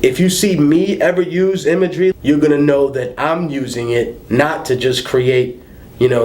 If you see me ever use imagery, you're gonna know that I'm using it not to just create,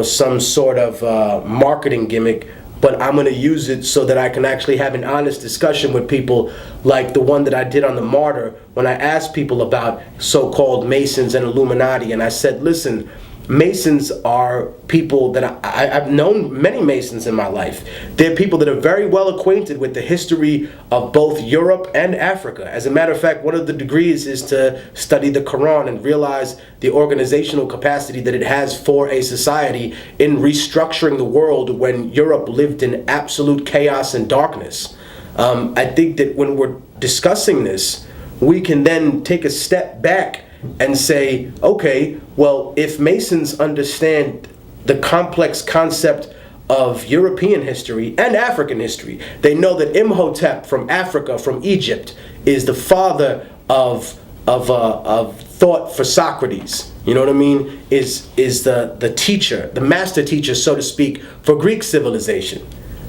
some sort of marketing gimmick, but I'm gonna use it so that I can actually have an honest discussion with people, like the one that I did on the Martyr, when I asked people about so-called Masons and Illuminati, and I said, listen, Masons are people that I've known many Masons in my life. They're people that are very well acquainted with the history of both Europe and Africa. As a matter of fact, one of the degrees is to study the Quran and realize the organizational capacity that it has for a society in restructuring the world when Europe lived in absolute chaos and darkness. I think that when we're discussing this, we can then take a step back and say, okay, well, if Masons understand the complex concept of European history and African history, they know that Imhotep from Africa, from Egypt, is the father of thought for Socrates. You know what I mean? Is the teacher, the master teacher, so to speak, for Greek civilization.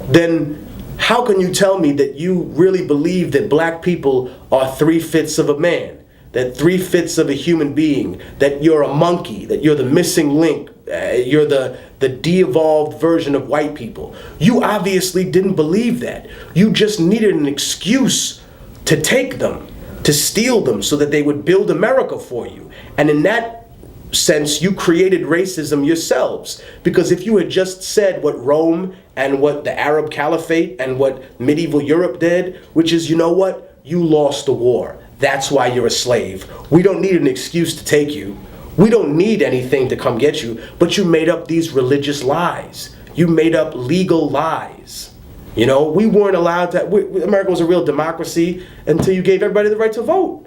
Then how can you tell me that you really believe that black people are 3/5 of a man? That 3/5 of a human being, that you're a monkey, that you're the missing link, you're the de-evolved version of white people. You obviously didn't believe that. You just needed an excuse to take them, to steal them so that they would build America for you. And in that sense, you created racism yourselves. Because if you had just said what Rome and what the Arab Caliphate and what medieval Europe did, which is, you know what? You lost the war. That's why you're a slave. We don't need an excuse to take you. We don't need anything to come get you, but you made up these religious lies. You made up legal lies. We weren't allowed to, America was a real democracy until you gave everybody the right to vote.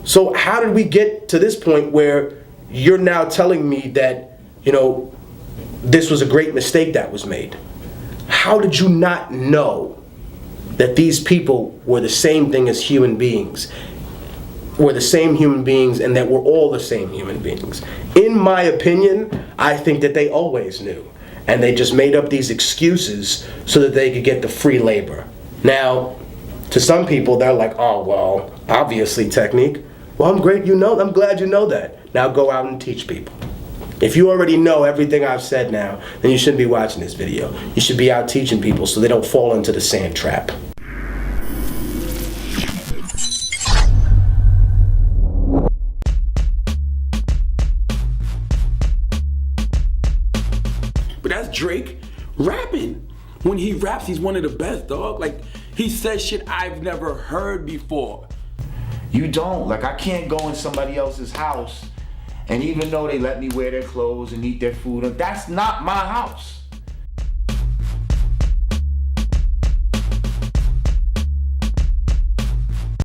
So how did we get to this point where you're now telling me that, this was a great mistake that was made? How did you not know that these people were the same thing as human beings? Were the same human beings, and that we're all the same human beings? In my opinion, I think that they always knew. And they just made up these excuses so that they could get the free labor. Now, to some people, they're like, oh, well, obviously, Technique. Well, I'm glad you know that. Now go out and teach people. If you already know everything I've said now, then you shouldn't be watching this video. You should be out teaching people so they don't fall into the sand trap. But that's Drake rapping. When he raps, he's one of the best, dog. Like, he says shit I've never heard before. You don't. Like, I can't go in somebody else's house, and even though they let me wear their clothes and eat their food, that's not my house.